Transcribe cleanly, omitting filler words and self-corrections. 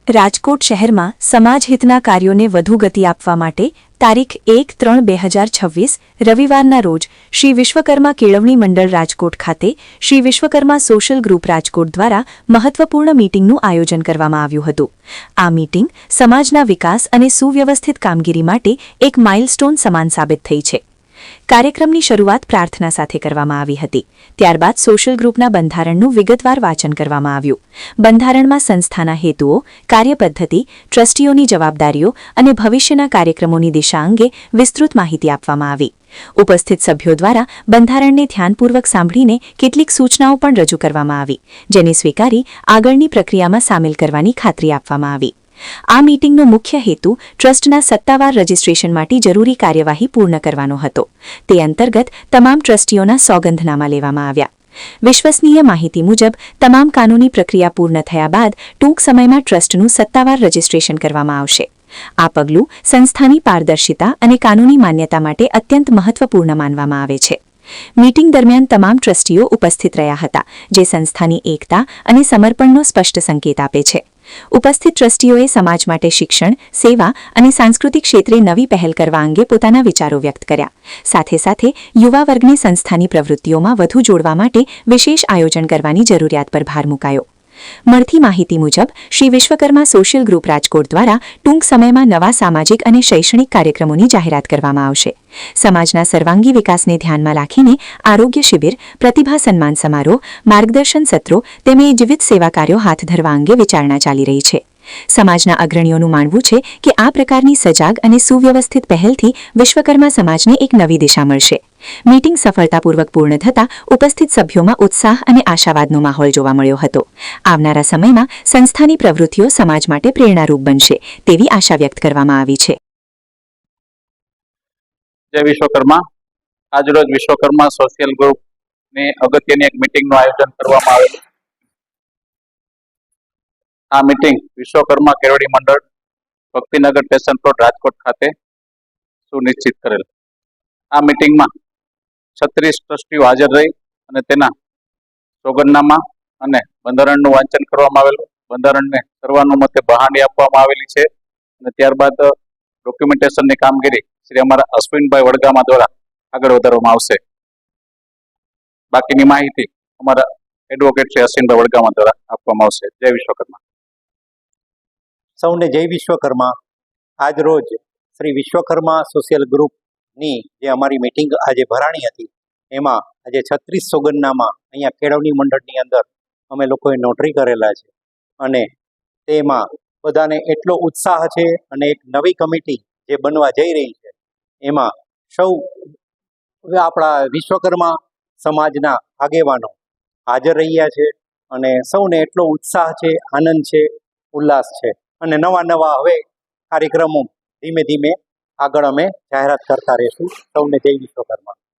રાજકોટ શહેરમાં સમાજહિતના કાર્યોને વધુ ગતિ આપવા માટે તારીખ 1-3-2026 રવિવારના રોજ શ્રી વિશ્વકર્મા કેળવણી મંડળ રાજકોટ ખાતે શ્રી વિશ્વકર્મા સોશિયલ ગ્રુપ રાજકોટ દ્વારા મહત્વપૂર્ણ મીટિંગનું આયોજન કરવામાં આવ્યું હતું। આ મીટિંગ સમાજના વિકાસ અને સુવ્યવસ્થિત કામગીરી માટે એક માઇલસ્ટોન સમાન સાબિત થઈ છે। કાર્યક્રમની શરૂઆત પ્રાર્થના સાથે કરવામાં આવી હતી। ત્યારબાદ સોશિયલ ગ્રુપના બંધારણનું વિગતવાર વાંચન કરવામાં આવ્યું। બંધારણમાં સંસ્થાના હેતુઓ, કાર્યપદ્ધતિ, ટ્રસ્ટીઓની જવાબદારીઓ અને ભવિષ્યના કાર્યક્રમોની દિશા અંગે વિસ્તૃત માહિતી આપવામાં આવી। ઉપસ્થિત સભ્યો દ્વારા બંધારણને ધ્યાનપૂર્વક સાંભળીને કેટલીક સૂચનાઓ પણ રજૂ કરવામાં આવી, જેને સ્વીકારી આગળની પ્રક્રિયામાં સામેલ કરવાની ખાતરી આપવામાં આવી। આ મીટિંગનો મુખ્ય હેતુ ટ્રસ્ટના સત્તાવાર રજિસ્ટ્રેશન માટે જરૂરી કાર્યવાહી પૂર્ણ કરવાનો હતો। તે અંતર્ગત તમામ ટ્રસ્ટીઓના સોગંદનામા લેવામાં આવ્યા। વિશ્વસનીય માહિતી મુજબ તમામ કાનૂની પ્રક્રિયા પૂર્ણ થયા બાદ ટૂંક સમયમાં ટ્રસ્ટનું સત્તાવાર રજિસ્ટ્રેશન કરવામાં આવશે। આ પગલું સંસ્થાની પારદર્શિતા અને કાનૂની માન્યતા માટે અત્યંત મહત્વપૂર્ણ માનવામાં આવે છે। મીટિંગ દરમિયાન તમામ ટ્રસ્ટીઓ ઉપસ્થિત રહ્યા હતા, જે સંસ્થાની એકતા અને સમર્પણનો સ્પષ્ટ સંકેત આપે છે। ઉપસ્થિત ટ્રસ્ટીઓએ સમાજ માટે શિક્ષણ, સેવા અને સાંસ્કૃતિક ક્ષેત્રે નવી પહેલ કરવા અંગે પોતાના વિચારો વ્યક્ત કર્યા। સાથે સાથે યુવા વર્ગને સંસ્થાની પ્રવૃત્તિઓમાં વધુ જોડવા માટે વિશેષ આયોજન કરવાની જરૂરિયાત પર ભાર મૂકાયો। મળતી માહિતી મુજબ શ્રી વિશ્વકર્મા સોશિયલ ગ્રુપ રાજકોટ દ્વારા ટૂંક સમયમાં નવા સામાજિક અને શૈક્ષણિક કાર્યક્રમોની જાહેરાત કરવામાં આવશે। સમાજના સર્વાંગી વિકાસને ધ્યાનમાં રાખીને આરોગ્ય શિબિર, પ્રતિભા સન્માન સમારોહ, માર્ગદર્શન સત્રો તેમજ વિવિધ સેવા કાર્યો હાથ ધરવા અંગે વિચારણા ચાલી રહી છે। સમાજના અગ્રણીઓનું માનવું છે કે આ પ્રકારની સજાગ અને સુવ્યવસ્થિત પહેલથી વિશ્વકર્મા સમાજને એક નવી દિશા મળશે। મીટિંગ સફળતાપૂર્વક પૂર્ણ થતાં ઉપસ્થિત સભ્યોમાં ઉત્સાહ અને આશાવાદનો માહોલ જોવા મળ્યો હતો। આવનારા સમયમાં સંસ્થાની પ્રવૃત્તિઓ સમાજ માટે પ્રેરણારૂપ બનશે તેવી આશા વ્યક્ત કરવામાં આવી છે। જય વિશ્વકર્મા। આજરોજ વિશ્વકર્મા સોશિયલ ગ્રુપની અગત્યની એક મીટિંગનું આયોજન કરવામાં આવેલું। આ મીટિંગ વિશ્વકર્મા કેળવણી મંડળ ભક્તિનગર સ્ટેશન રોડ રાજકોટ ખાતે સુનિશ્ચિત કરેલ। આ મીટિંગમાં 36 ટ્રસ્ટીઓ હાજર રહી અને તેના સોગંદનામા અને બંધારણનું વાંચન કરવામાં આવેલું। બંધારણને સર્વાનુમતે બહાલી આપવામાં આવેલી છે અને ત્યારબાદ ડોક્યુમેન્ટેશનની કામગીરી શ્રી અમારા અશ્વિનભાઈ વડગામા દ્વારા આગળ વધારવામાં આવશે। બાકીની માહિતી અમારા એડવોકેટ શ્રી અશ્વિનભાઈ વડગામા દ્વારા આપવામાં આવશે। જય વિશ્વકર્મા। સૌને જય વિશ્વકર્મા। આજ રોજ શ્રી વિશ્વકર્મા સોશિયલ ગ્રુપની જે અમારી મીટિંગ આજે ભરાણી હતી, એમાં આજે 36 સોગંદનામા અહીંયા કેળવણી મંડળની અંદર અમે લોકોએ નોટરી કરેલા છે અને તેમાં બધાને એટલો ઉત્સાહ છે અને એક નવી કમિટી જે બનવા જઈ રહી છે, એમાં સૌ આપણા વિશ્વકર્મા સમાજના આગેવાનો હાજર રહ્યા છે અને સૌને એટલો ઉત્સાહ છે, આનંદ છે, ઉલ્લાસ છે અને નવા નવા હવે કાર્યક્રમો ધીમે ધીમે આગળ અમે જાહેરાત કરતા રહીશું। સૌને જય વિશ્વકર્મા।